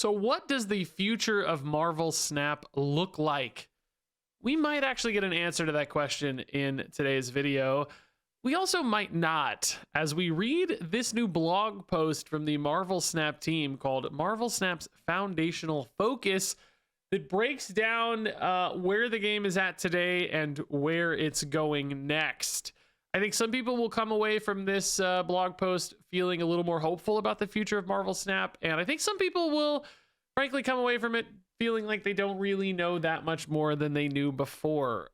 So, what does the future of Marvel Snap look like? We might actually get an answer to that question in today's video. We also might not, as we read this new blog post from the Marvel Snap team called Marvel Snap's Foundational Focus that breaks down where the game is at today and where it's going next. I think some people will come away from this blog post feeling a little more hopeful about the future of Marvel Snap, and I think some people will frankly come away from it feeling like they don't really know that much more than they knew before.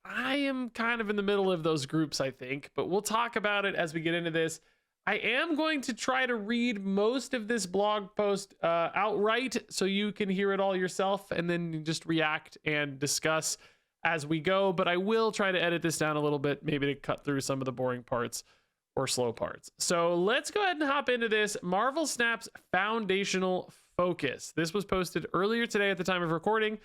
I am kind of in the middle of those groups, I think, but we'll talk about it as we get into this. I am going to try to read most of this blog post outright so you can hear it all yourself and then just react and discuss as we go, but I will try to edit this down a little bit, maybe to cut through some of the boring parts or slow parts. So let's go ahead and hop into this. Marvel Snap's Foundational Focus. This was posted earlier today at the time of recording.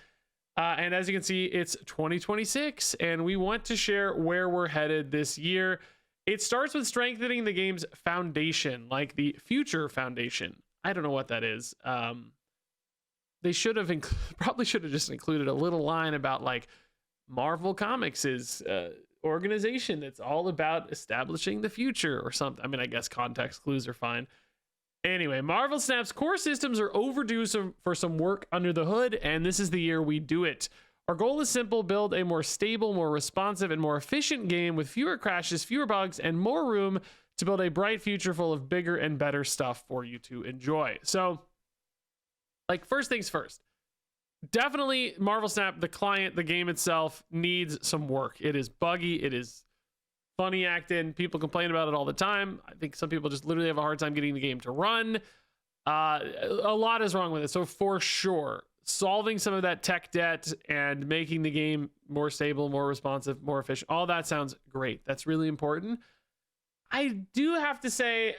And as you can see, it's 2026, and we want to share where we're headed this year. It starts with strengthening the game's foundation, like the future foundation. I don't know what that is. They should have probably should have just included a little line about like Marvel Comics is organization that's all about establishing the future or something. I mean, I guess context clues are fine. Anyway, Marvel Snap's core systems are overdue for some work under the hood, and this is the year we do it. Our goal is simple: build a more stable, more responsive, and more efficient game with fewer crashes, fewer bugs, and more room to build a bright future full of bigger and better stuff for you to enjoy. So, like, first things first. Definitely Marvel Snap, the client, the game itself needs some work. It is buggy. It is funny acting. People complain about it all the time. I think some people just literally have a hard time getting the game to run. A lot is wrong with it. So for sure, solving some of that tech debt and making the game more stable, more responsive, more efficient, all that sounds great. That's really important. I do have to say,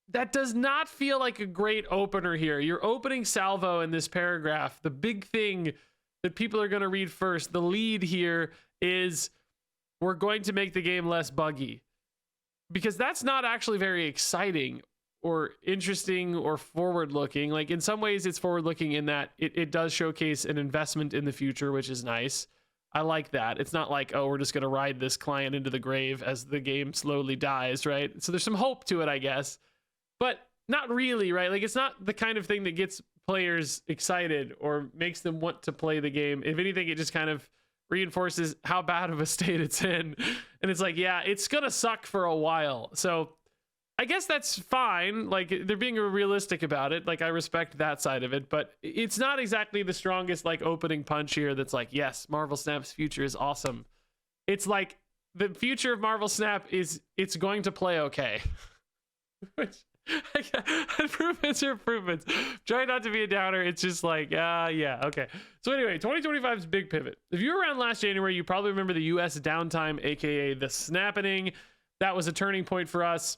that does not feel like a great opener here. Your opening salvo in this paragraph, the big thing that people are going to read first, the lead here is, we're going to make the game less buggy. Because that's not actually very exciting or interesting or forward-looking. Like, in some ways, it's forward-looking in that it does showcase an investment in the future, which is nice. I like that. It's not like, oh, we're just going to ride this client into the grave as the game slowly dies, right? So there's some hope to it, I guess. But not really, right? Like, it's not the kind of thing that gets players excited or makes them want to play the game. If anything, it just kind of reinforces how bad of a state it's in. And it's like, yeah, it's gonna suck for a while. So I guess that's fine. Like, they're being realistic about it. Like, I respect that side of it, but it's not exactly the strongest like opening punch here that's like, yes, Marvel Snap's future is awesome. It's like, the future of Marvel Snap is, it's going to play okay. Which, improvements are improvements. Try not to be a downer. It's just like, yeah, okay. So anyway, 2025's big pivot. If you were around last January, you probably remember the US downtime, aka the snapping. That was a turning point for us.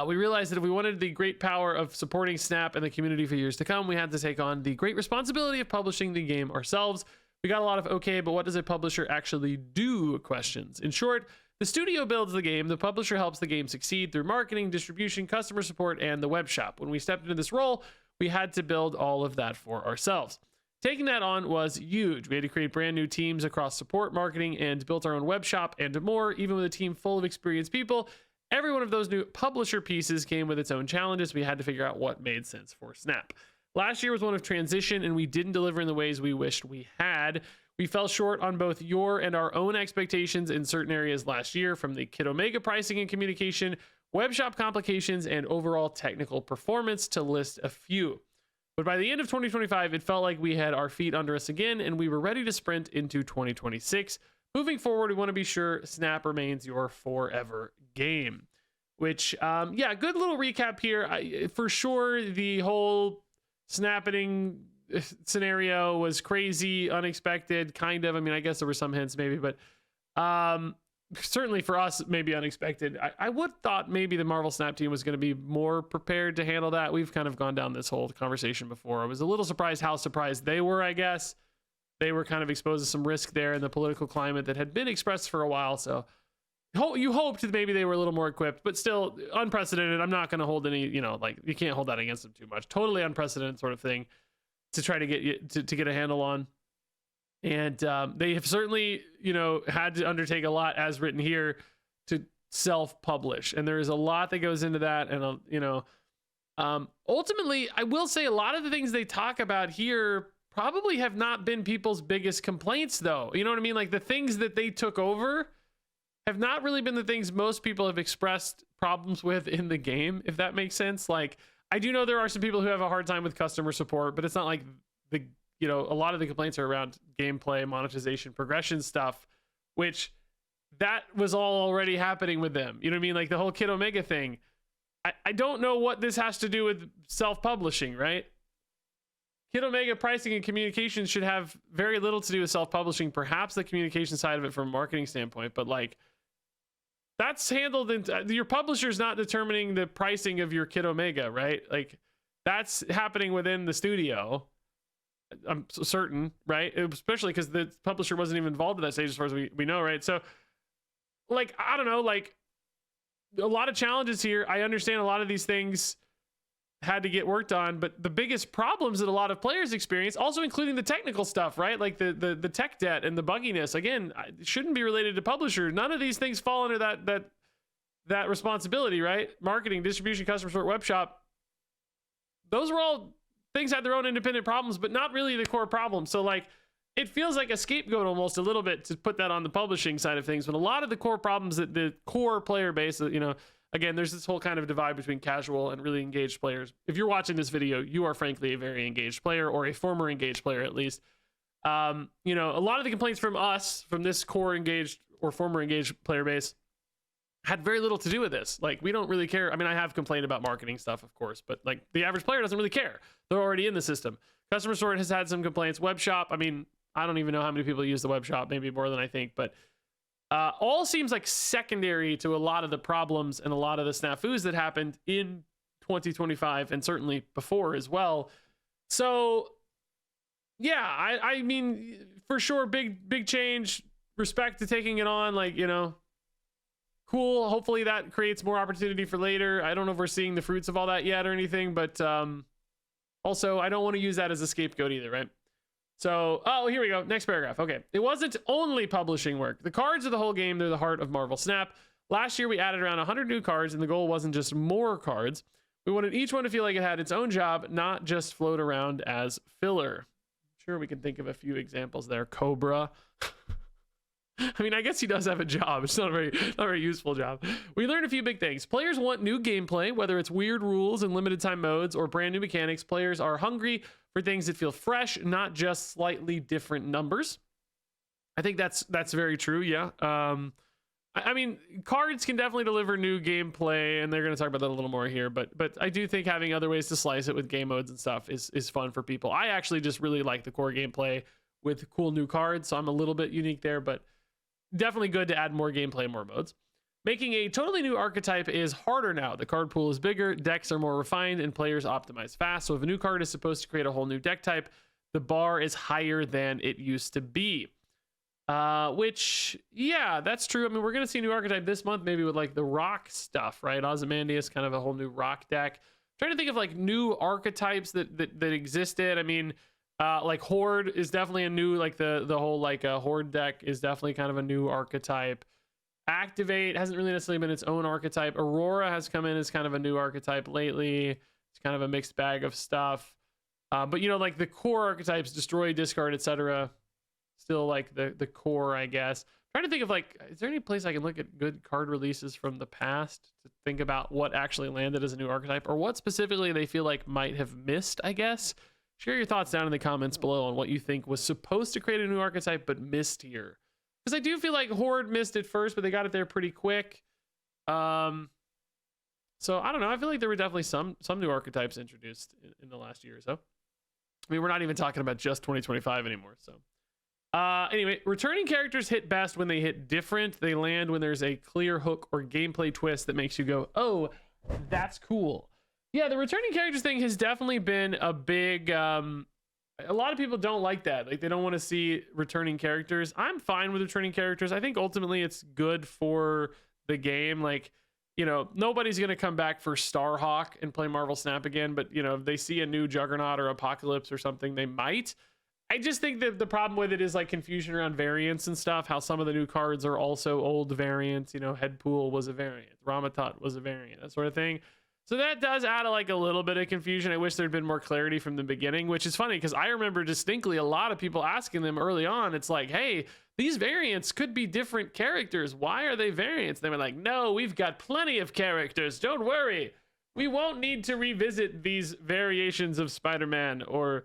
We realized that if we wanted the great power of supporting Snap and the community for years to come, we had to take on the great responsibility of publishing the game ourselves. We got a lot of, okay, but what does a publisher actually do questions. In short, the studio builds the game, the publisher helps the game succeed through marketing, distribution, customer support, and the web shop. When we stepped into this role, we had to build all of that for ourselves. Taking that on was huge. We had to create brand new teams across support, marketing, and built our own web shop and more. Even with a team full of experienced people, every one of those new publisher pieces came with its own challenges. We had to figure out what made sense for Snap. Last year was one of transition, and we didn't deliver in the ways we wished we had. We fell short on both your and our own expectations in certain areas last year, from the Kid Omega pricing and communication, web shop complications, and overall technical performance, to list a few. But by the end of 2025, it felt like we had our feet under us again, and we were ready to sprint into 2026. Moving forward, we want to be sure Snap remains your forever game. Which, yeah, good little recap here. For sure, the whole snapping scenario was crazy, unexpected, kind of. I mean, I guess there were some hints maybe, but certainly for us, maybe unexpected. I would thought maybe the Marvel Snap team was going to be more prepared to handle that. We've kind of gone down this whole conversation before. I was a little surprised how surprised they were, I guess. They were kind of exposed to some risk there in the political climate that had been expressed for a while. So you hoped that maybe they were a little more equipped, but still unprecedented. I'm not going to hold any, like you can't hold that against them too much. Totally unprecedented sort of thing to try to get you to get a handle on. And they have certainly, had to undertake a lot, as written here, to self-publish. And there is a lot that goes into that. And, ultimately, I will say a lot of the things they talk about here probably have not been people's biggest complaints, though. You know what I mean? Like the things that they took over have not really been the things most people have expressed problems with in the game, if that makes sense. Like, I do know there are some people who have a hard time with customer support, but it's not like a lot of the complaints are around gameplay, monetization, progression stuff, which that was all already happening with them. You know what I mean? Like the whole Kid Omega thing. I don't know what this has to do with self-publishing, right? Kid Omega pricing and communications should have very little to do with self-publishing, perhaps the communication side of it from a marketing standpoint, but like that's handled in your publisher's not determining the pricing of your Kid Omega, right? Like that's happening within the studio. I'm certain, right? Especially because the publisher wasn't even involved at that stage as far as we know, right? So like, I don't know, like a lot of challenges here. I understand a lot of these things had to get worked on, but the biggest problems that a lot of players experience, also including the technical stuff, right? Like the tech debt and the bugginess, again, it shouldn't be related to publisher. None of these things fall under that responsibility, right? Marketing, distribution, customer support, web shop. Those were all things had their own independent problems, but not really the core problem. So like, it feels like a scapegoat almost a little bit to put that on the publishing side of things. But a lot of the core problems that the core player base, again, there's this whole kind of divide between casual and really engaged players. If you're watching this video, you are frankly a very engaged player, or a former engaged player at least. A lot of the complaints from us, from this core engaged or former engaged player base, had very little to do with this. Like, we don't really care. I mean, I have complained about marketing stuff, of course, but like the average player doesn't really care. They're already in the system. Customer support has had some complaints. Web shop, I mean, I don't even know how many people use the web shop, maybe more than I think, but all seems like secondary to a lot of the problems and a lot of the snafus that happened in 2025 and certainly before as well. So yeah, I mean, for sure, big change, respect to taking it on, like, cool. Hopefully that creates more opportunity for later. I don't know if we're seeing the fruits of all that yet or anything, but also I don't want to use that as a scapegoat either, right? So, here we go. Next paragraph. Okay. It wasn't only publishing work. The cards are the whole game. They're the heart of Marvel Snap. Last year, we added around 100 new cards, and the goal wasn't just more cards. We wanted each one to feel like it had its own job, not just float around as filler. I'm sure we can think of a few examples there. Cobra. I mean, I guess he does have a job. It's not a very useful job. We learned a few big things. Players want new gameplay, whether it's weird rules and limited time modes or brand new mechanics. Players are hungry for things that feel fresh, not just slightly different numbers. I think that's very true. Yeah. I mean, cards can definitely deliver new gameplay, and they're going to talk about that a little more here. But I do think having other ways to slice it with game modes and stuff is fun for people. I actually just really like the core gameplay with cool new cards, so I'm a little bit unique there, but definitely good to add more gameplay, more modes. Making a totally new archetype is harder now. The card pool is bigger, decks are more refined, and players optimize fast. So if a new card is supposed to create a whole new deck type, the bar is higher than it used to be. Which, yeah, that's true. I mean, we're going to see a new archetype this month, maybe with like the rock stuff, right? Ozymandias, kind of a whole new rock deck. I'm trying to think of like new archetypes that existed. I mean, like Horde is definitely a new, like the whole like Horde deck is definitely kind of a new archetype. Activate hasn't really necessarily been its own archetype. Aurora has come in as kind of a new archetype lately. It's kind of a mixed bag of stuff. But like the core archetypes, destroy, discard, etc. Still like the core, I guess. I'm trying to think of like, is there any place I can look at good card releases from the past to think about what actually landed as a new archetype, or what specifically they feel like might have missed, I guess. Share your thoughts down in the comments below on what you think was supposed to create a new archetype but missed here. Because I do feel like Horde missed it first, but they got it there pretty quick. So I don't know. I feel like there were definitely some new archetypes introduced in the last year or so. I mean, we're not even talking about just 2025 anymore. So anyway, returning characters hit best when they hit different. They land when there's a clear hook or gameplay twist that makes you go, oh, that's cool. Yeah, the returning characters thing has definitely been a big... a lot of people don't like that. Like, they don't want to see returning characters. I'm fine with returning characters. I think ultimately it's good for the game. Like, you know, nobody's going to come back for Starhawk and play Marvel Snap again, but, you know, if they see a new Juggernaut or Apocalypse or something, they might. I just think that the problem with it is like confusion around variants and stuff, how some of the new cards are also old variants. You know, Headpool was a variant, Ramatot was a variant, that sort of thing. So that does add like a little bit of confusion. I wish there'd been more clarity from the beginning, which is funny because I remember distinctly a lot of people asking them early on. It's like, hey, these variants could be different characters. Why are they variants? They were like, no, we've got plenty of characters. Don't worry. We won't need to revisit these variations of Spider-Man or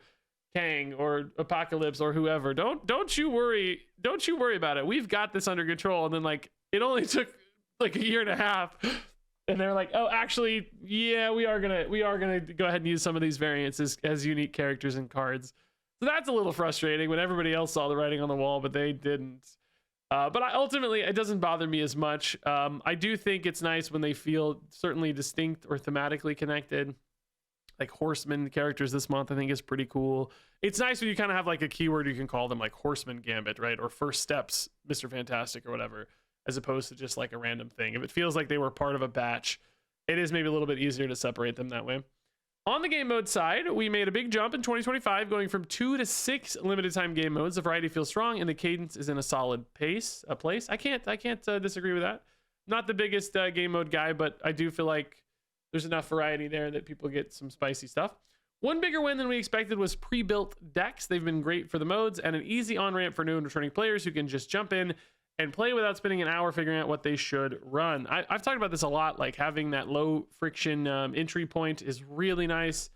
Kang or Apocalypse or whoever. Don't you worry. Don't you worry about it. We've got this under control. And then like it only took like a year and a half. And they're like, oh, actually, yeah, we are gonna go ahead and use some of these variants as unique characters and cards. So that's a little frustrating when everybody else saw the writing on the wall, but they didn't. But ultimately, it doesn't bother me as much. I do think it's nice when they feel certainly distinct or thematically connected. Like Horseman characters this month, I think is pretty cool. It's nice when you kind of have like a keyword you can call them, like Horseman Gambit, right? Or First Steps, Mr. Fantastic or whatever, as opposed to just like a random thing. If it feels like they were part of a batch, it is maybe a little bit easier to separate them that way. On the game mode side, we made a big jump in 2025, going from 2 to 6 limited time game modes. The variety feels strong and the cadence is in a solid place. I can't disagree with that. Not the biggest game mode guy, but I do feel like there's enough variety there that people get some spicy stuff. One bigger win than we expected was pre-built decks. They've been great for the modes and an easy on-ramp for new and returning players who can just jump in and play without spending an hour figuring out what they should run. I've talked about this a lot, like having that low friction entry point is really nice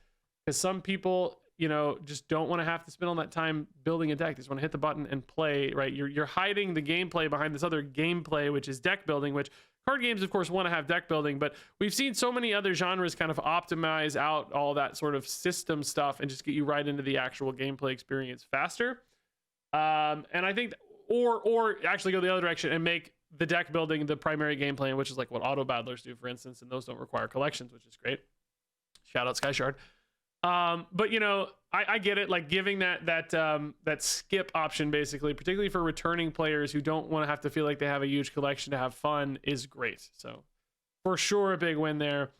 because some people, you know, just don't want to have to spend all that time building a deck. They just want to hit the button and play, right? You're hiding the gameplay behind this other gameplay, which is deck building, which card games, of course, want to have deck building, but we've seen so many other genres kind of optimize out all that sort of system stuff and just get you right into the actual gameplay experience faster. And I think or actually go the other direction and make the deck building the primary game plan, which is like what auto battlers do, for instance, and those don't require collections, which is great. Shout out Skyshard. But you know, I get it, like giving that skip option basically, particularly for returning players who don't want to have to feel like they have a huge collection to have fun, is great. So for sure a big win there.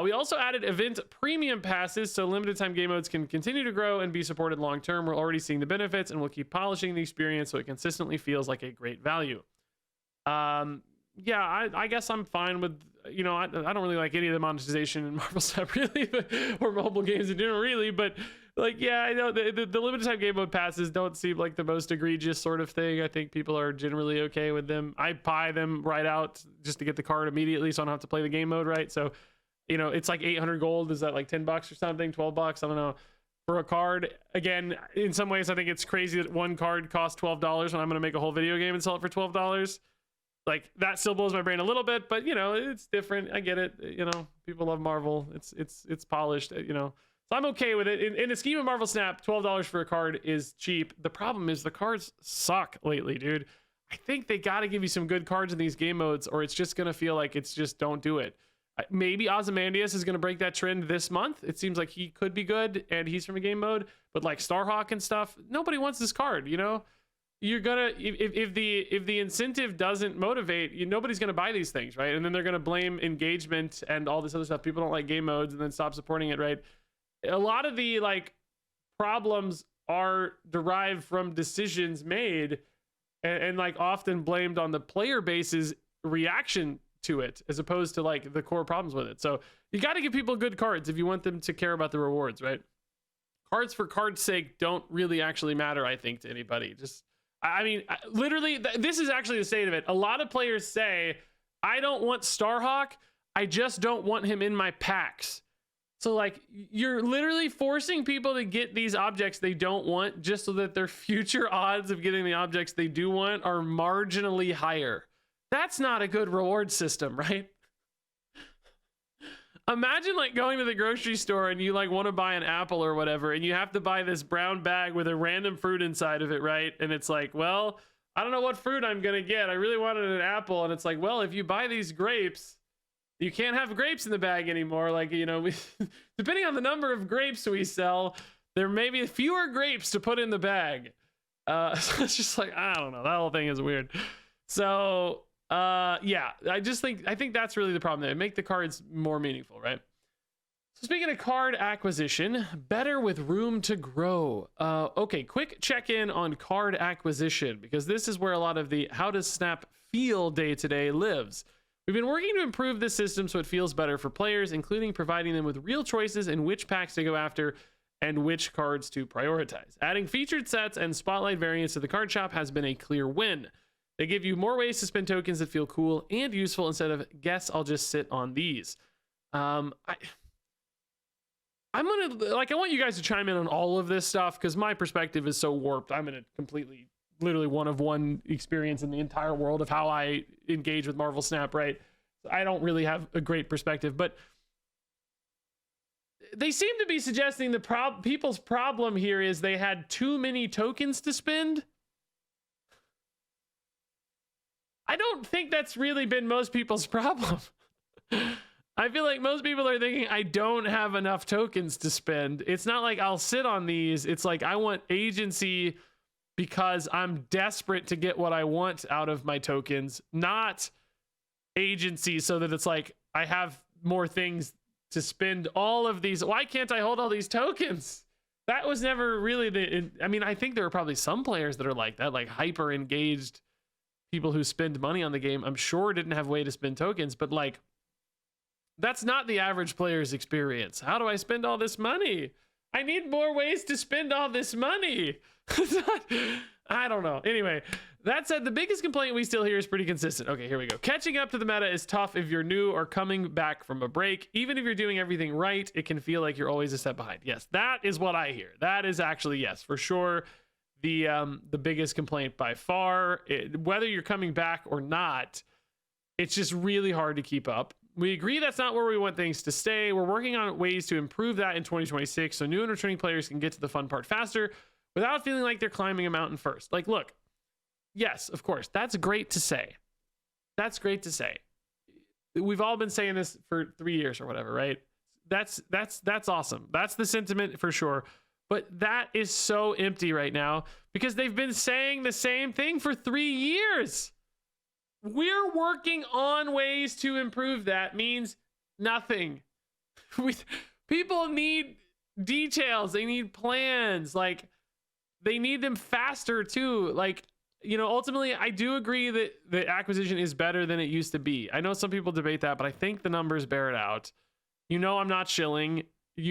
We also added event premium passes so limited time game modes can continue to grow and be supported long term. We're already seeing the benefits and we'll keep polishing the experience so it consistently feels like a great value. Yeah, I guess I'm fine with, you know, I don't really like any of the monetization in Marvel Snap really, or mobile games in general really, but like, yeah, I know the limited time game mode passes don't seem like the most egregious sort of thing. I think people are generally okay with them. I buy them right out just to get the card immediately so I don't have to play the game mode, right? So, you know, it's like 800 gold. Is that like $10 or something? $12? I don't know. For a card. Again, in some ways, I think it's crazy that one card costs $12 and I'm going to make a whole video game and sell it for $12. Like, that still blows my brain a little bit, but, you know, it's different. I get it. You know, people love Marvel. It's polished, you know. So I'm okay with it. In the scheme of Marvel Snap, $12 for a card is cheap. The problem is the cards suck lately, dude. I think they got to give you some good cards in these game modes or it's just going to feel like it's just don't do it. Maybe Ozymandias is going to break that trend this month. It seems like he could be good and he's from a game mode, but like Starhawk and stuff, nobody wants this card, you know? You're gonna, if the incentive doesn't motivate, nobody's gonna buy these things, right? And then they're gonna blame engagement and all this other stuff. People don't like game modes and then stop supporting it, right? A lot of the like problems are derived from decisions made and like often blamed on the player base's reaction to it as opposed to like the core problems with it. So you got to give people good cards if you want them to care about the rewards, right? Cards for card's sake don't really actually matter, I think, to anybody. Just, I mean, literally, this is actually the state of it. A lot of players say, I don't want Starhawk, I just don't want him in my packs. So like, you're literally forcing people to get these objects they don't want just so that their future odds of getting the objects they do want are marginally higher. That's not a good reward system, right? Imagine like going to the grocery store and you like want to buy an apple or whatever, and you have to buy this brown bag with a random fruit inside of it, right? And it's like, well, I don't know what fruit I'm gonna get. I really wanted an apple. And it's like, well, if you buy these grapes, you can't have grapes in the bag anymore. Like, you know, depending on the number of grapes we sell, there may be fewer grapes to put in the bag. So it's just like, I don't know. That whole thing is weird. So Yeah, I think that's really the problem there. Make the cards more meaningful, right? So speaking of card acquisition, better with room to grow. Okay, quick check-in on card acquisition, because this is where a lot of the how does Snap feel day to day lives. We've been working to improve this system so it feels better for players, including providing them with real choices in which packs to go after and which cards to prioritize. Adding featured sets and spotlight variants to the card shop has been a clear win. They give you more ways to spend tokens that feel cool and useful instead of, guess I'll just sit on these. I want you guys to chime in on all of this stuff, because my perspective is so warped. I'm in a completely, literally one of one experience in the entire world of how I engage with Marvel Snap, right? I don't really have a great perspective, but they seem to be suggesting the people's problem here is they had too many tokens to spend. I don't think that's really been most people's problem. I feel like most people are thinking, I don't have enough tokens to spend. It's not like I'll sit on these. It's like I want agency because I'm desperate to get what I want out of my tokens, not agency so that it's like I have more things to spend all of these. Why can't I hold all these tokens? That was never really I mean, I think there are probably some players that are like that, like hyper engaged people who spend money on the game. I'm sure didn't have a way to spend tokens, but like, that's not the average player's experience. How do I spend all this money? I need more ways to spend all this money. I don't know. Anyway, that said, the biggest complaint we still hear is pretty consistent. Okay, here we go. Catching up to the meta is tough if you're new or coming back from a break. Even if you're doing everything right, it can feel like you're always a step behind. Yes, that is what I hear. That is actually, yes, for sure, the biggest complaint by far. Whether you're coming back or not, it's just really hard to keep up. We agree that's not where we want things to stay. We're working on ways to improve that in 2026 so new and returning players can get to the fun part faster without feeling like they're climbing a mountain first. Like, look, yes, of course, that's great to say. That's great to say. We've all been saying this for 3 years or whatever, right? That's awesome. That's the sentiment for sure. But that is so empty right now because they've been saying the same thing for 3 years. We're working on ways to improve that means nothing. People need details. They need plans. Like, they need them faster too. Like, you know, ultimately, I do agree that the acquisition is better than it used to be. I know some people debate that, but I think the numbers bear it out. You know, I'm not shilling.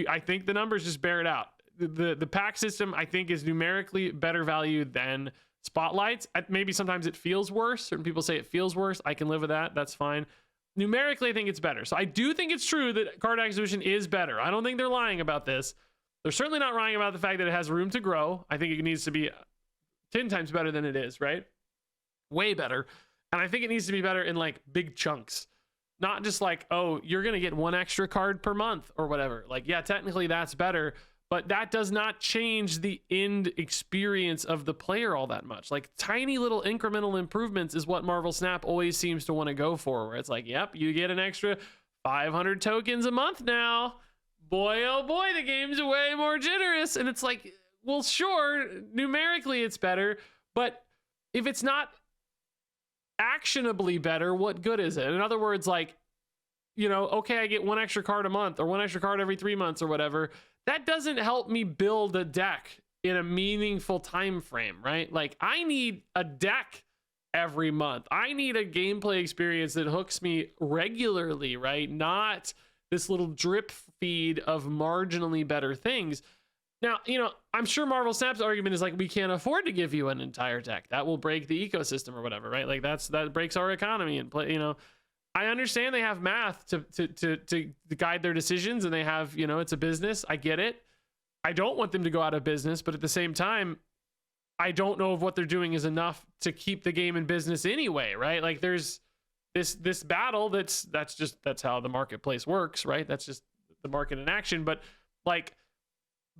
I think the numbers just bear it out. The pack system, I think, is numerically better value than spotlights. Maybe sometimes it feels worse. Certain people say it feels worse. I can live with that. That's fine. Numerically, I think it's better. So I do think it's true that card acquisition is better. I don't think they're lying about this. They're certainly not lying about the fact that it has room to grow. I think it needs to be 10 times better than it is, right? Way better. And I think it needs to be better in like big chunks. Not just like, oh, you're going to get one extra card per month or whatever. Like, yeah, technically that's better. But that does not change the end experience of the player all that much. Like, tiny little incremental improvements is what Marvel Snap always seems to want to go for, where it's like, yep, you get an extra 500 tokens a month now. Boy, oh boy, the game's way more generous. And it's like, well, sure, numerically it's better, but if it's not actionably better, what good is it? In other words, like, you know, okay, I get one extra card a month or one extra card every 3 months or whatever. That doesn't help me build a deck in a meaningful time frame, right? Like, I need a deck every month. I need a gameplay experience that hooks me regularly, right? Not this little drip feed of marginally better things. Now, you know, I'm sure Marvel Snap's argument is like, we can't afford to give you an entire deck. That will break the ecosystem or whatever, right? Like, that breaks our economy and play, you know. I understand they have math to guide their decisions, and they have, you know, it's a business. I get it. I don't want them to go out of business, but at the same time, I don't know if what they're doing is enough to keep the game in business anyway, right? Like, there's this battle that's how the marketplace works, right? That's just the market in action. But like,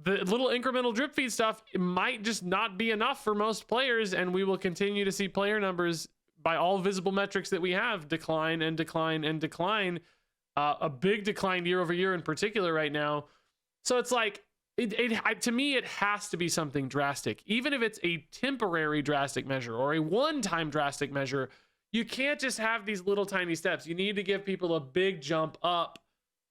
the little incremental drip feed stuff, it might just not be enough for most players, and we will continue to see player numbers by all visible metrics that we have decline and decline and decline. A big decline year over year in particular right now. So it's like, to me, it has to be something drastic. Even if it's a temporary drastic measure or a one-time drastic measure, You can't just have these little tiny steps. You need to give people a big jump up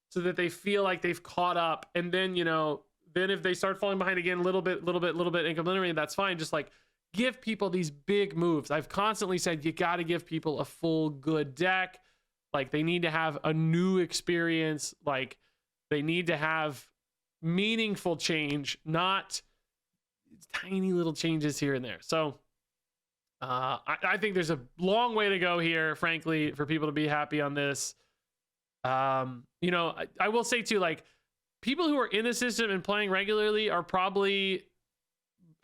so that they feel like they've caught up. And then, then if they start falling behind again, little bit, incrementally, that's fine. Just like give people these big moves. I've constantly said you got to give people a full good deck. Like they need to have a new experience. Like they need to have meaningful change, not tiny little changes here and there. So I think there's a long way to go here, frankly, for people to be happy on this. I will say too, like people who are in the system and playing regularly are probably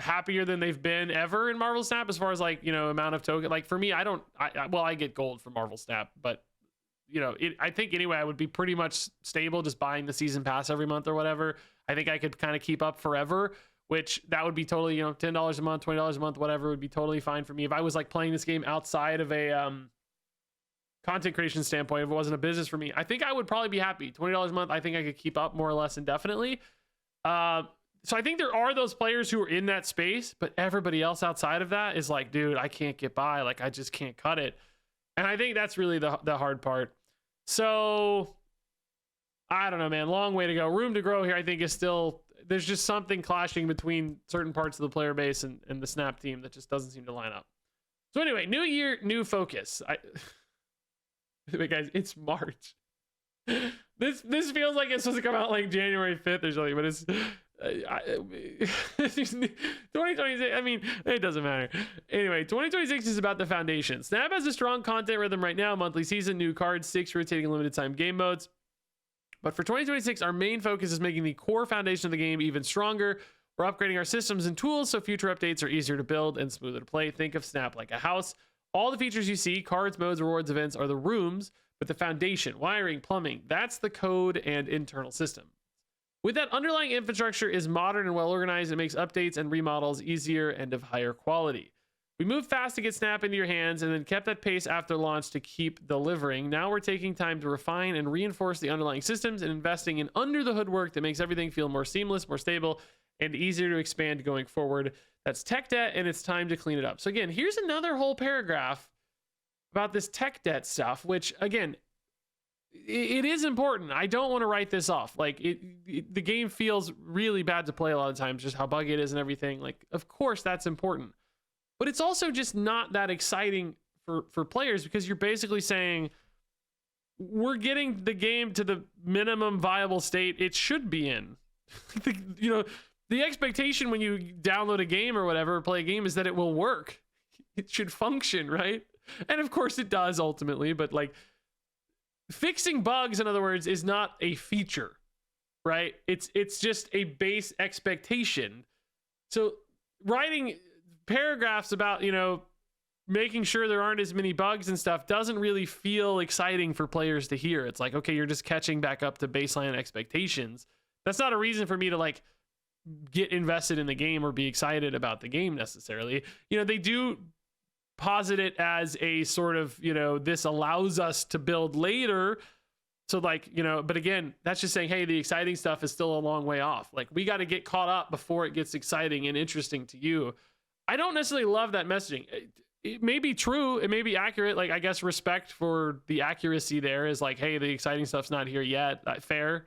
happier than they've been ever in Marvel Snap as far as like, amount of token. Like for me, I get gold from Marvel Snap, but I think anyway, I would be pretty much stable just buying the season pass every month or whatever. I think I could kind of keep up forever, which that would be totally, $10 a month, $20 a month, whatever would be totally fine for me. If I was like playing this game outside of a content creation standpoint, if it wasn't a business for me, I think I would probably be happy. $20 a month, I think I could keep up more or less indefinitely. So I think there are those players who are in that space, but everybody else outside of that is like, dude, I can't get by. Like, I just can't cut it. And I think that's really the hard part. So I don't know, man. Long way to go. Room to grow here, I think, is still, there's just something clashing between certain parts of the player base and the Snap team that just doesn't seem to line up. So anyway, new year, new focus. Wait, guys, it's March. This feels like it's supposed to come out like January 5th or something, but it's 2026. I mean, it doesn't matter. Anyway, 2026 is about the foundation. Snap has a strong content rhythm right now, monthly season, new cards, 6 rotating limited time game modes. But for 2026, our main focus is making the core foundation of the game even stronger. We're upgrading our systems and tools so future updates are easier to build and smoother to play. Think of Snap like a house. All the features you see, cards, modes, rewards, events, are the rooms, but the foundation, wiring, plumbing, that's the code and internal system. With that underlying infrastructure is modern and well organized, it makes updates and remodels easier and of higher quality. We moved fast to get Snap into your hands and then kept that pace after launch to keep delivering. Now we're taking time to refine and reinforce the underlying systems and investing in under the hood work that makes everything feel more seamless, more stable, and easier to expand going forward. That's tech debt, and it's time to clean it up. So again, here's another whole paragraph about this tech debt stuff, which again, it is important. I don't want to write this off. Like the game feels really bad to play a lot of times, just how buggy it is and everything. Like, of course that's important, but it's also just not that exciting for players, because you're basically saying we're getting the game to the minimum viable state it should be in. The expectation when you download a game or whatever, play a game, is that it will work. It should function, right? And of course it does ultimately, but like fixing bugs, in other words, is not a feature, right? It's just a base expectation. So writing paragraphs about, making sure there aren't as many bugs and stuff doesn't really feel exciting for players to hear. It's like, okay, you're just catching back up to baseline expectations. That's not a reason for me to like get invested in the game or be excited about the game necessarily. They do posit it as a sort of, this allows us to build later. So like, but again, that's just saying, hey, the exciting stuff is still a long way off. Like we got to get caught up before it gets exciting and interesting to you. I don't necessarily love that messaging. It may be true. It may be accurate. Like, I guess respect for the accuracy there is like, hey, the exciting stuff's not here yet. Fair.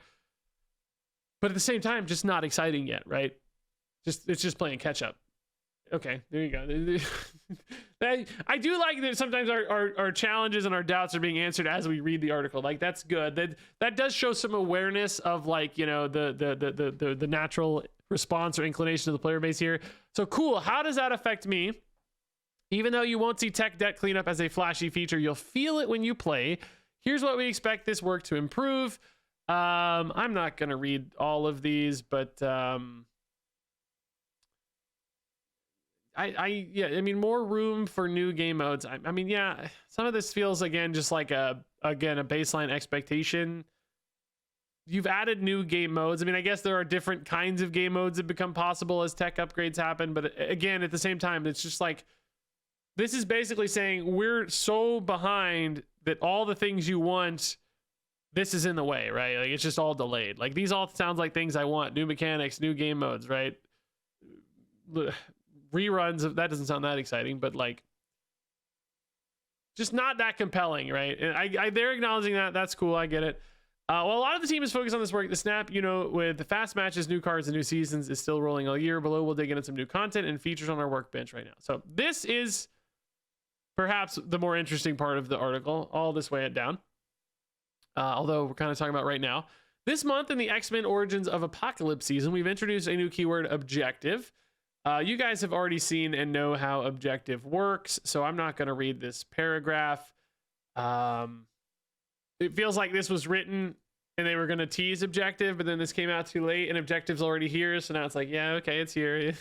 But at the same time, just not exciting yet, right? It's just playing catch up. Okay, there you go. I do like that sometimes our challenges and our doubts are being answered as we read the article. Like that's good. That does show some awareness of like, the natural response or inclination of the player base here. So cool. How does that affect me? Even though you won't see tech debt cleanup as a flashy feature, you'll feel it when you play. Here's what we expect this work to improve. I'm not going to read all of these, but more room for new game modes. I mean, yeah, some of this feels again just like a baseline expectation. You've added new game modes. I mean, I guess there are different kinds of game modes that become possible as tech upgrades happen, but again, at the same time, it's just like this is basically saying we're so behind that all the things you want, this is in the way, right? Like it's just all delayed. Like these all sounds like things I want: new mechanics, new game modes, right? Reruns of that doesn't sound that exciting, but like just not that compelling, right? And they're acknowledging that. That's cool. I get it. Well, a lot of the team is focused on this work. The Snap, with the fast matches, new cards, and new seasons is still rolling all year. Below, we'll dig into some new content and features on our workbench right now. So this is perhaps the more interesting part of the article, all this way down. Although we're kind of talking about right now. This month in the X-Men Origins of Apocalypse season, we've introduced a new keyword, objective. You guys have already seen and know how objective works, so I'm not going to read this paragraph. It feels like this was written and they were going to tease objective, but then this came out too late and objective's already here. So now it's like, yeah, okay, it's here.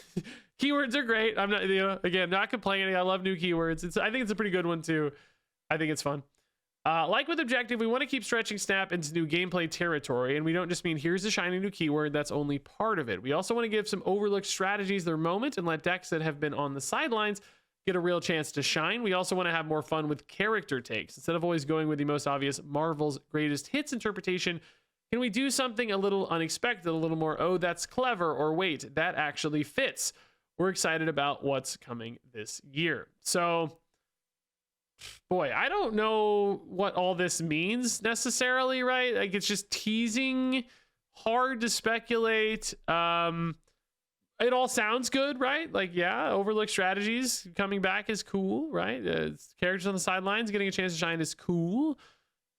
Keywords are great. I'm not, again, not complaining. I love new keywords. I think it's a pretty good one too. I think it's fun. Like with objective, we want to keep stretching Snap into new gameplay territory. And we don't just mean here's a shiny new keyword. That's only part of it. We also want to give some overlooked strategies their moment and let decks that have been on the sidelines get a real chance to shine. We also want to have more fun with character takes. Instead of always going with the most obvious Marvel's greatest hits interpretation, can we do something a little unexpected, a little more, oh, that's clever, or wait, that actually fits? We're excited about what's coming this year. So, boy, I don't know what all this means necessarily, right? Like, it's just teasing, hard to speculate. It all sounds good, right? Like, yeah, overlooked strategies coming back is cool, right? Characters on the sidelines getting a chance to shine is cool.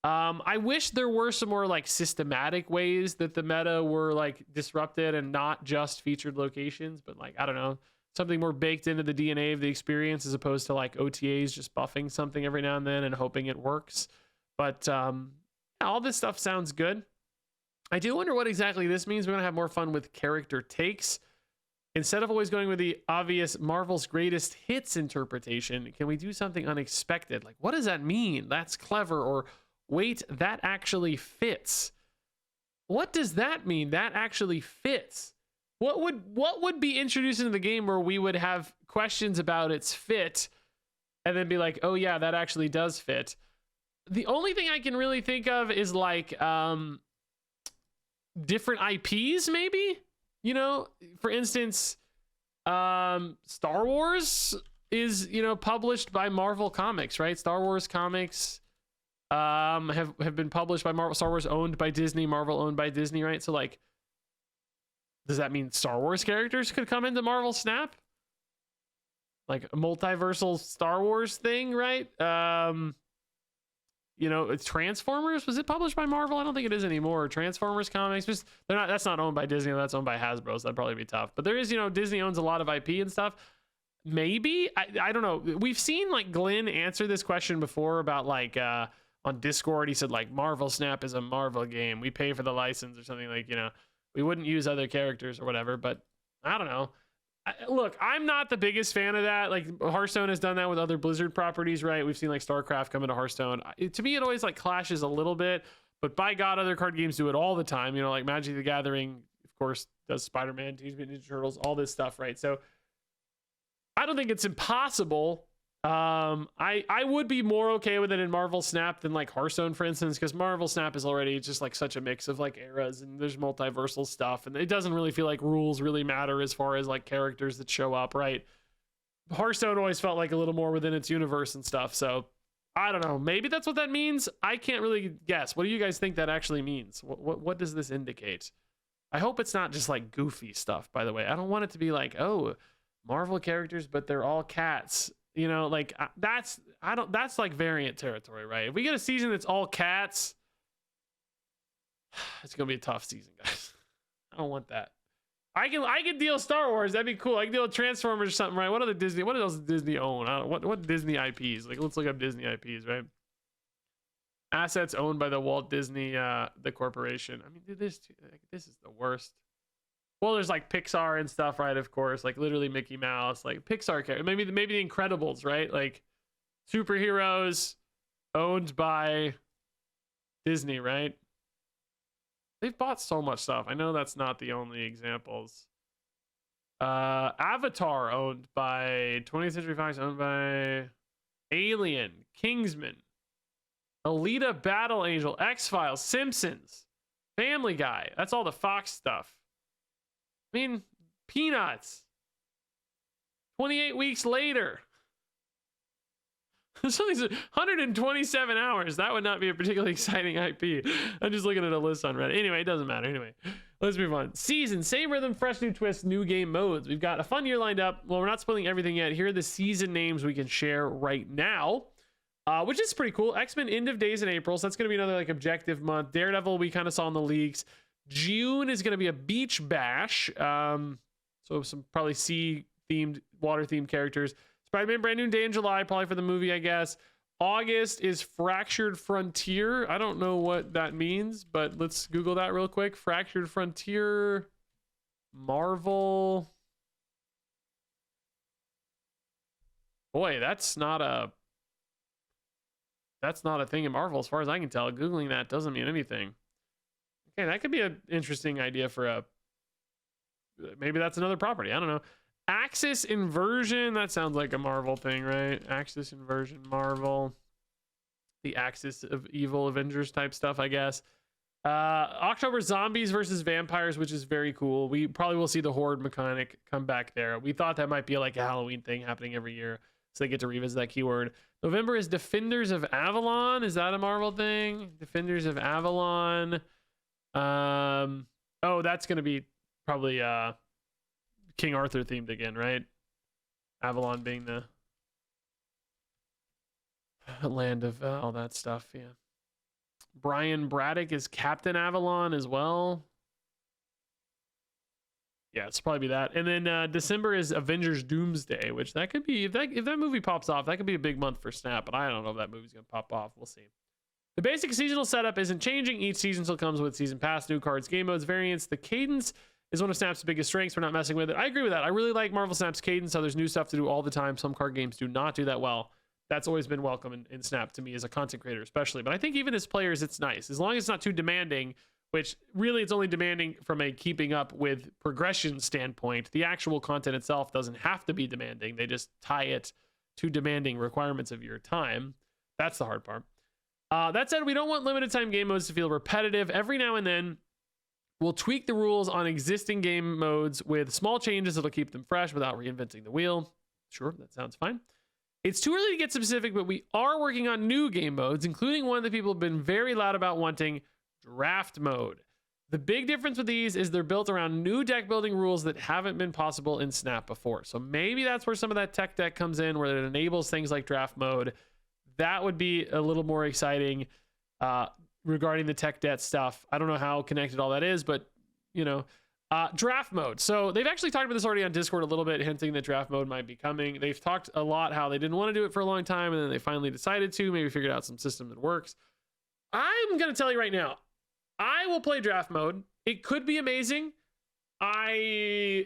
I wish there were some more like systematic ways that the meta were like disrupted and not just featured locations, but like, I don't know, something more baked into the DNA of the experience as opposed to like OTAs just buffing something every now and then and hoping it works. But all this stuff sounds good. I do wonder what exactly this means. We're going to have more fun with character takes. Instead of always going with the obvious Marvel's greatest hits interpretation, can we do something unexpected? Like, what does that mean? That's clever. Or wait, that actually fits. What does that mean? That actually fits. What would be introduced into the game where we would have questions about its fit and then be like, oh yeah, that actually does fit? The only thing I can really think of is like different IPs, maybe? For instance, Star Wars is, published by Marvel Comics, right? Star Wars comics have been published by Marvel. Star Wars owned by Disney, Marvel owned by Disney, right? So like, does that mean Star Wars characters could come into Marvel Snap? Like a multiversal Star Wars thing, right? It's Transformers. Was it published by Marvel? I don't think it is anymore. Transformers comics, just that's not owned by Disney. That's owned by Hasbro. So that'd probably be tough. But there is, Disney owns a lot of IP and stuff. Maybe I don't know. We've seen like Glenn answer this question before about like on Discord. He said like Marvel Snap is a Marvel game. We pay for the license or something, like, we wouldn't use other characters or whatever. But I don't know. Look, I'm not the biggest fan of that. Like Hearthstone has done that with other Blizzard properties, right? We've seen like StarCraft come into Hearthstone. To me, it always like clashes a little bit, but by God, other card games do it all the time. Like Magic the Gathering, of course, does Spider-Man, Teenage Mutant Ninja Turtles, all this stuff, right? So I don't think it's impossible. I would be more okay with it in Marvel Snap than like Hearthstone, for instance, because Marvel Snap is already just like such a mix of like eras and there's multiversal stuff, and it doesn't really feel like rules really matter as far as like characters that show up, right? Hearthstone always felt like a little more within its universe and stuff. So I don't know. Maybe that's what that means. I can't really guess. What do you guys think that actually means? What does this indicate? I hope it's not just like goofy stuff, by the way. I don't want it to be like, oh, Marvel characters, but they're all cats. Like that's like variant territory, right? If we get a season that's all cats, it's gonna be a tough season, guys. I don't want that. I can deal Star Wars. That'd be cool. I can deal with Transformers or something, right? What else does Disney own? I don't what Disney IPs? Like, let's look up Disney IPs, right? Assets owned by the Walt Disney the corporation. I mean, dude, this is the worst. Well, there's like Pixar and stuff, right? Of course, like literally Mickey Mouse, like Pixar character. Maybe the Incredibles, right? Like superheroes owned by Disney, right? They've bought so much stuff. I know that's not the only examples. Avatar owned by 20th Century Fox, owned by Alien, Kingsman, Alita Battle Angel, X-Files, Simpsons, Family Guy. That's all the Fox stuff. I mean, Peanuts. 28 weeks later. Something's 127 hours. That would not be a particularly exciting IP. I'm just looking at a list on Reddit. Anyway, it doesn't matter. Anyway, let's move on. Season, same rhythm, fresh new twist, new game modes. We've got a fun year lined up. Well, we're not spoiling everything yet. Here are the season names we can share right now, which is pretty cool. X-Men End of Days in April. So that's going to be another like objective month. Daredevil, we kind of saw in the leaks. June is going to be a beach bash. So some probably sea-themed, water-themed characters. Spider-Man Brand New Day in July, probably for the movie, I guess. August is Fractured Frontier. I don't know what that means, but let's Google that real quick. Fractured Frontier, Marvel. Boy, that's not a thing in Marvel as far as I can tell. Googling that doesn't mean anything. Okay, that could be an interesting idea for maybe that's another property. I don't know. Axis Inversion, that sounds like a Marvel thing, right? Axis Inversion, Marvel. The Axis of Evil Avengers type stuff, I guess. October, Zombies versus Vampires, which is very cool. We probably will see the Horde mechanic come back there. We thought that might be like a Halloween thing happening every year, so they get to revisit that keyword. November is Defenders of Avalon. Is that a Marvel thing? Defenders of Avalon. Oh, that's going to be probably King Arthur themed again, right? Avalon being the land of all that stuff. Yeah. Brian Braddock is Captain Avalon as well. Yeah, it's probably be that. And then December is Avengers Doomsday, which that could be, if that movie pops off, that could be a big month for Snap, but I don't know if that movie's going to pop off. We'll see. The basic seasonal setup isn't changing. Each season still comes with season pass, new cards, game modes, variants. The cadence is one of Snap's biggest strengths. We're not messing with it. I agree with that. I really like Marvel Snap's cadence. So there's new stuff to do all the time. Some card games do not do that well. That's always been welcome in Snap to me as a content creator, especially. But I think even as players, it's nice. As long as it's not too demanding, which really it's only demanding from a keeping up with progression standpoint. The actual content itself doesn't have to be demanding. They just tie it to demanding requirements of your time. That's the hard part. That said, we don't want limited time game modes to feel repetitive. Every now and then, we'll tweak the rules on existing game modes with small changes that'll keep them fresh without reinventing the wheel. Sure, that sounds fine. It's too early to get specific, but we are working on new game modes, including one that people have been very loud about wanting, Draft Mode. The big difference with these is they're built around new deck building rules that haven't been possible in Snap before. So maybe that's where some of that tech deck comes in, where it enables things like Draft Mode. That would be a little more exciting regarding the tech debt stuff. I don't know how connected all that is, but you know, Draft Mode. So they've actually talked about this already on Discord a little bit, hinting that Draft Mode might be coming. They've talked a lot how they didn't want to do it for a long time, and then they finally decided to, maybe figured out some system that works. I'm going to tell you right now, I will play Draft Mode. It could be amazing. Because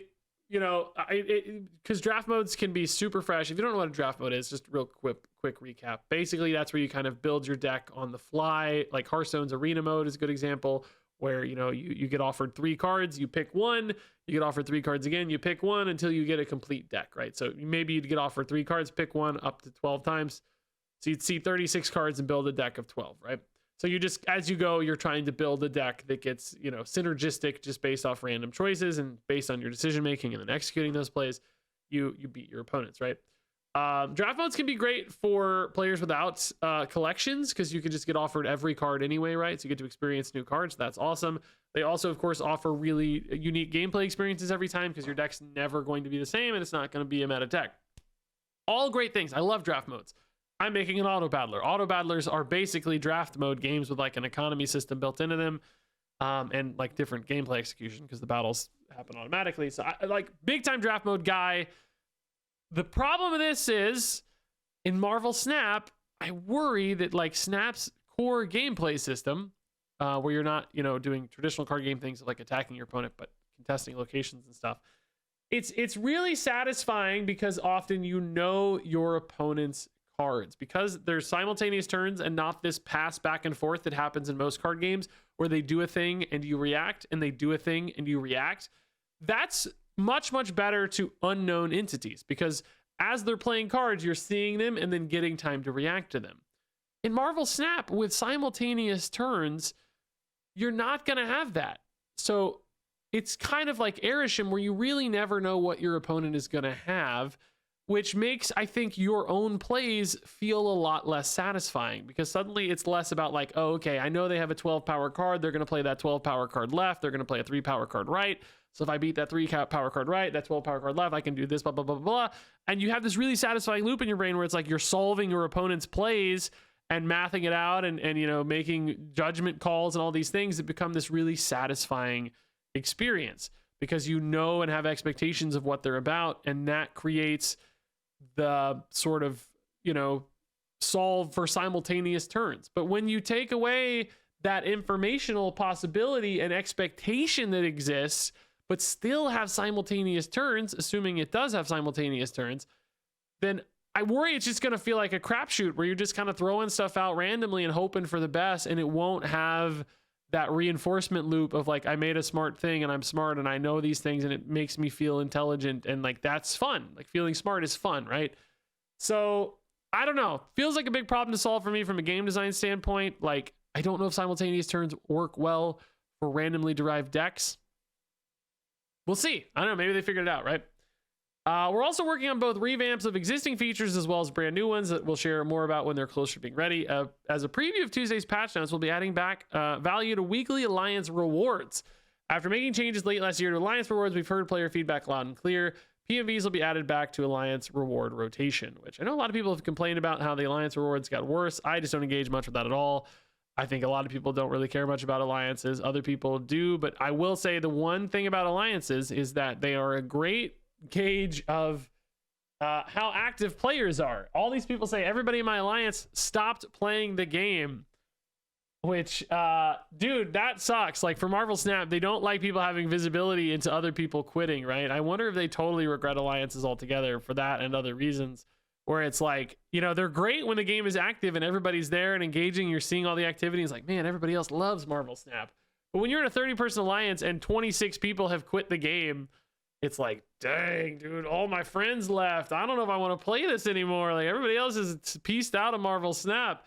draft modes can be super fresh. If you don't know what a draft mode is, just real quick recap. Basically, that's where you kind of build your deck on the fly. Like Hearthstone's arena mode is a good example, where you get offered 3 cards, you pick one, you get offered 3 cards again, you pick one until you get a complete deck, right? So maybe you'd get offered 3 cards, pick one up to 12 times. So you'd see 36 cards and build a deck of 12, right? So you just, as you go, you're trying to build a deck that gets, synergistic just based off random choices and based on your decision making and then executing those plays, you beat your opponents, right? Draft modes can be great for players without collections, because you can just get offered every card anyway, right? So you get to experience new cards. That's awesome. They also, of course, offer really unique gameplay experiences every time, because your deck's never going to be the same and it's not going to be a meta deck. All great things. I love draft modes. I'm making an auto battler. Auto battlers are basically draft mode games with like an economy system built into them, and like different gameplay execution, because the battles happen automatically. So I like big time draft mode guy. The problem with this is in Marvel Snap, I worry that like Snap's core gameplay system, where you're not, doing traditional card game things like attacking your opponent, but contesting locations and stuff. It's really satisfying because often your opponent's cards, because there's simultaneous turns and not this pass back and forth that happens in most card games where they do a thing and you react and they do a thing and you react. That's much better to unknown entities, because as they're playing cards, you're seeing them and then getting time to react to them. In Marvel Snap, with simultaneous turns, you're not going to have that. So it's kind of like Erisham, where you really never know what your opponent is going to have. which makes, I think, your own plays feel a lot less satisfying, because suddenly it's less about like, oh, okay, I know they have a 12 power card. They're going to play that 12 power card left. They're going to play a 3 power card right. So if I beat that 3 power card right, that 12 power card left, I can do this, blah, blah, blah, blah. And you have this really satisfying loop in your brain where it's like you're solving your opponent's plays and mathing it out and you know, making judgment calls and all these things that become this really satisfying experience, because you know and have expectations of what they're about, and that creates the sort of, you know, solve for simultaneous turns. But when you take away that informational possibility and expectation that exists, but still have simultaneous turns, assuming it does have simultaneous turns, then I worry it's just going to feel like a crapshoot where you're just kind of throwing stuff out randomly and hoping for the best, and it won't have that reinforcement loop of like, I made a smart thing and I'm smart and I know these things and it makes me feel intelligent, and like that's fun. Like feeling smart is fun, right? So I don't know. Feels like a big problem to solve for me from a game design standpoint. Like I don't know if simultaneous turns work well for randomly derived decks. We'll see. I don't know. Maybe they figured it out, right? We're also working on both revamps of existing features as well as brand new ones that we'll share more about when they're closer to being ready. As a preview of Tuesday's patch notes, we'll be adding back value to weekly Alliance rewards. After making changes late last year to Alliance rewards, we've heard player feedback loud and clear. PMVs will be added back to Alliance reward rotation, which I know a lot of people have complained about how the Alliance rewards got worse. I just don't engage much with that at all. I think a lot of people don't really care much about alliances. Other people do, but I will say the one thing about alliances is that they are a great gauge of how active players are. All these people say everybody in my alliance stopped playing the game, which dude, that sucks. Like for Marvel Snap, they don't like people having visibility into other people quitting, right? I wonder if they totally regret alliances altogether for that and other reasons, where it's like, you know, they're great when the game is active and everybody's there and engaging, you're seeing all the activities, like, man, everybody else loves Marvel Snap. But when you're in a 30-person alliance and 26 people have quit the game, it's like, dang, dude, all my friends left. I don't know if I want to play this anymore. Like everybody else is pieced out of Marvel Snap.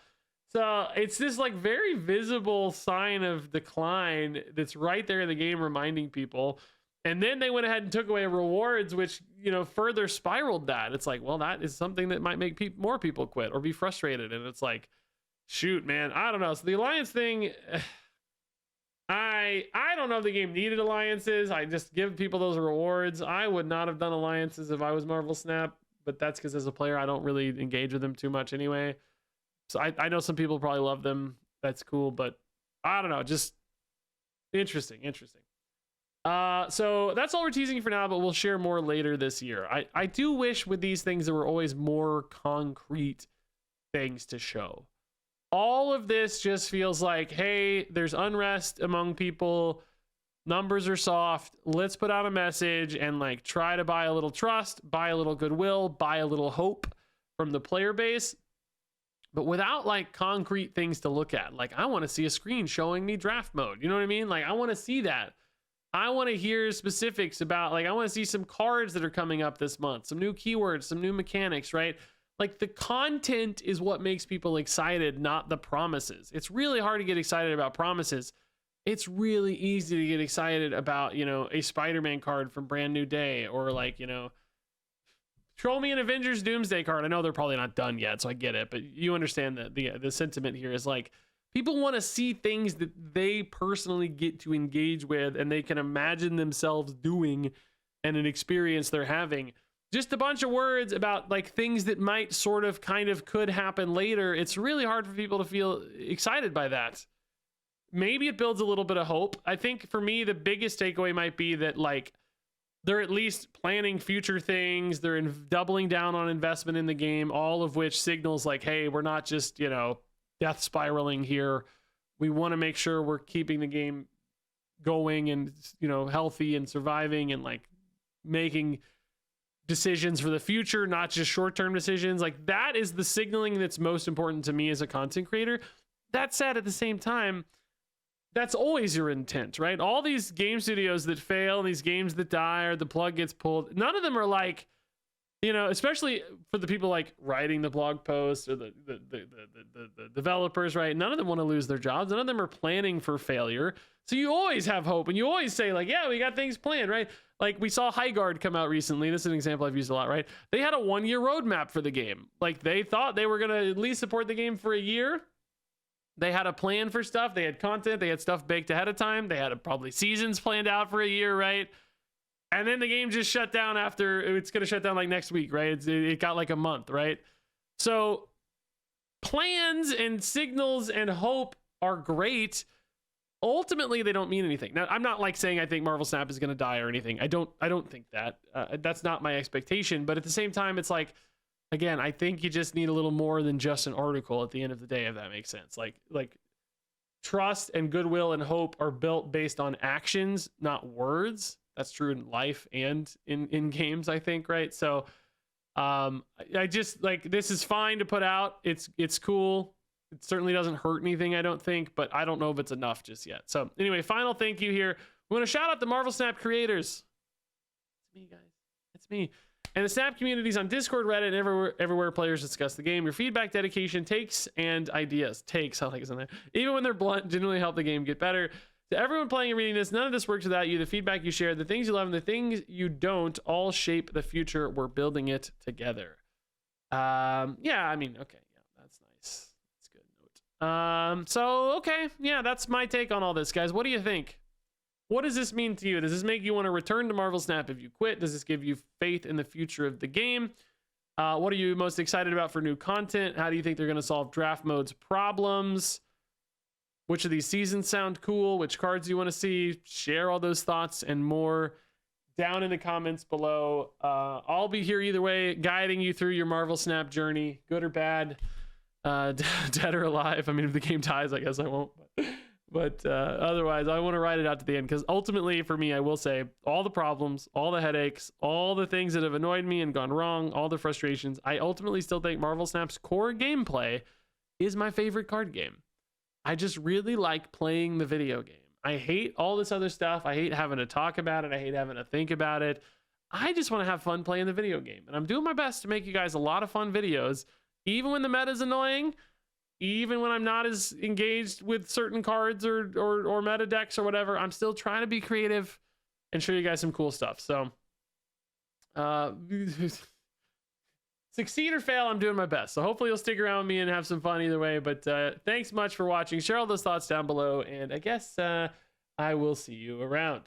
So it's this like very visible sign of decline that's right there in the game reminding people. And then they went ahead and took away rewards, which, you know, further spiraled that. It's like, well, that is something that might make more people quit or be frustrated. And it's like, shoot, man, I don't know. So the alliance thing, I don't know if the game needed alliances. I just give people those rewards. I would not have done alliances if I was Marvel Snap, but that's because as a player, I don't really engage with them too much anyway. So I know some people probably love them. That's cool, but I don't know. Just interesting. So that's all we're teasing for now, but we'll share more later this year. I do wish with these things there were always more concrete things to show. All of this just feels like, hey, there's unrest among people. Numbers are soft. Let's put out a message and like try to buy a little trust, buy a little goodwill, buy a little hope from the player base, but without like concrete things to look at. Like I want to see a screen showing me draft mode. You know what I mean? Like I want to see that. I want to hear specifics about, like, I want to see some cards that are coming up this month, some new keywords, some new mechanics, right? Like the content is what makes people excited, not the promises. It's really hard to get excited about promises. It's really easy to get excited about, you know, a Spider-Man card from Brand New Day, or like, you know, throw me an Avengers Doomsday card. I know they're probably not done yet, so I get it, but you understand that the sentiment here is like, people want to see things that they personally get to engage with and they can imagine themselves doing and an experience they're having. Just a bunch of words about like things that might sort of kind of could happen later. It's really hard for people to feel excited by that. Maybe it builds a little bit of hope. I think for me, the biggest takeaway might be that like they're at least planning future things. They're doubling down on investment in the game, all of which signals like, hey, we're not just, you know, death spiraling here. We want to make sure we're keeping the game going and, you know, healthy and surviving and like making decisions for the future, not just short-term decisions. Like that is the signaling that's most important to me as a content creator. That said, at the same time, that's always your intent, right? All these game studios that fail, these games that die or the plug gets pulled, none of them are like, you know, especially for the people like writing the blog posts or the developers, right? None of them want to lose their jobs. None of them are planning for failure. So you always have hope, and you always say like, yeah, we got things planned, right? Like we saw Highguard come out recently. This is an example I've used a lot, right? They had a 1-year roadmap for the game. Like they thought they were going to at least support the game for a year. They had a plan for stuff. They had content. They had stuff baked ahead of time. They had probably seasons planned out for a year, right? And then the game just shut down after. It's going to shut down like next week, right? It got like a month, right? So plans and signals and hope are great. Ultimately, they don't mean anything. Now, I'm not like saying I think Marvel Snap is going to die or anything. I don't think that. That's not my expectation. But at the same time, it's like, again, I think you just need a little more than just an article at the end of the day, if that makes sense. Like trust and goodwill and hope are built based on actions, not words. That's true in life and in games, I think, right? So I just like, this is fine to put out. It's cool. It certainly doesn't hurt anything, I don't think, but I don't know if it's enough just yet. So anyway, final thank you here. We want to shout out the Marvel Snap creators. It's me, guys. It's me. And the Snap communities on Discord, Reddit, and everywhere players discuss the game. Your feedback, dedication, takes, and ideas. Takes, I like it on there. Even when they're blunt, genuinely help the game get better. To everyone playing and reading this, none of this works without you. The feedback you share, the things you love, and the things you don't all shape the future. We're building it together. Yeah, I mean, okay. Yeah, that's nice. That's a good note. So, okay. Yeah, that's my take on all this, guys. What do you think? What does this mean to you? Does this make you want to return to Marvel Snap if you quit? Does this give you faith in the future of the game? What are you most excited about for new content? How do you think they're going to solve draft mode's problems? Which of these seasons sound cool? Which cards do you want to see? Share all those thoughts and more down in the comments below. I'll be here either way, guiding you through your Marvel Snap journey, good or bad, dead or alive. I mean, if the game ties, I guess I won't. But otherwise, I want to ride it out to the end, because ultimately, for me, I will say all the problems, all the headaches, all the things that have annoyed me and gone wrong, all the frustrations, I ultimately still think Marvel Snap's core gameplay is my favorite card game. I just really like playing the video game. I hate all this other stuff. I hate having to talk about it. I hate having to think about it. I just want to have fun playing the video game. And I'm doing my best to make you guys a lot of fun videos, even when the meta is annoying, even when I'm not as engaged with certain cards or meta decks or whatever. I'm still trying to be creative and show you guys some cool stuff. So succeed or fail, I'm doing my best. So hopefully you'll stick around with me and have some fun either way. But thanks much for watching. Share all those thoughts down below, and I guess I will see you around.